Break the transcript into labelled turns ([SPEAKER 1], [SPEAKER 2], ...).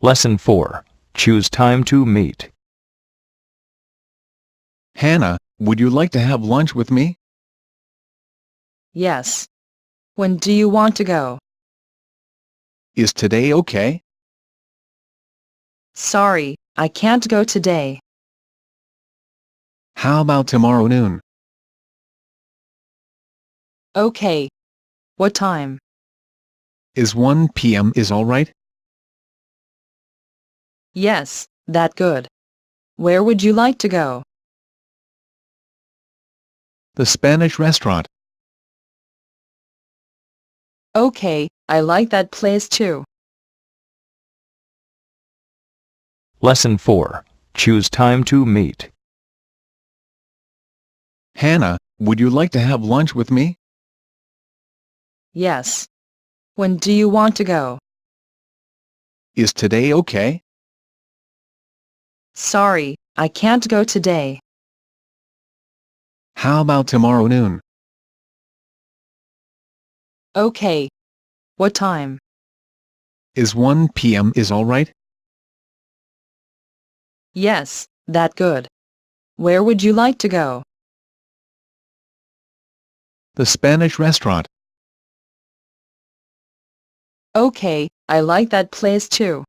[SPEAKER 1] Lesson 4. Choose time to meet.
[SPEAKER 2] Hannah, would you like to have lunch with me?
[SPEAKER 3] Yes. When do you want to go?
[SPEAKER 2] Is today okay?
[SPEAKER 3] Sorry, I can't go today.
[SPEAKER 2] How about tomorrow noon?
[SPEAKER 3] Okay. What time?
[SPEAKER 2] Is 1 p.m. is all right?
[SPEAKER 3] Yes, that good. Where would you like to go?
[SPEAKER 2] The Spanish restaurant.
[SPEAKER 3] Okay, I like that place too.
[SPEAKER 1] Lesson 4. Choose time to meet.
[SPEAKER 2] Hannah, would you like to have lunch with me?
[SPEAKER 3] Yes. When do you want to go?
[SPEAKER 2] Is today okay?
[SPEAKER 3] Sorry, I can't go today.
[SPEAKER 2] How about tomorrow noon?
[SPEAKER 3] Okay. What time?
[SPEAKER 2] Is 1 p.m. is all right?
[SPEAKER 3] Yes, that good. Where would you like to go?
[SPEAKER 2] The Spanish restaurant.
[SPEAKER 3] Okay, I like that place too.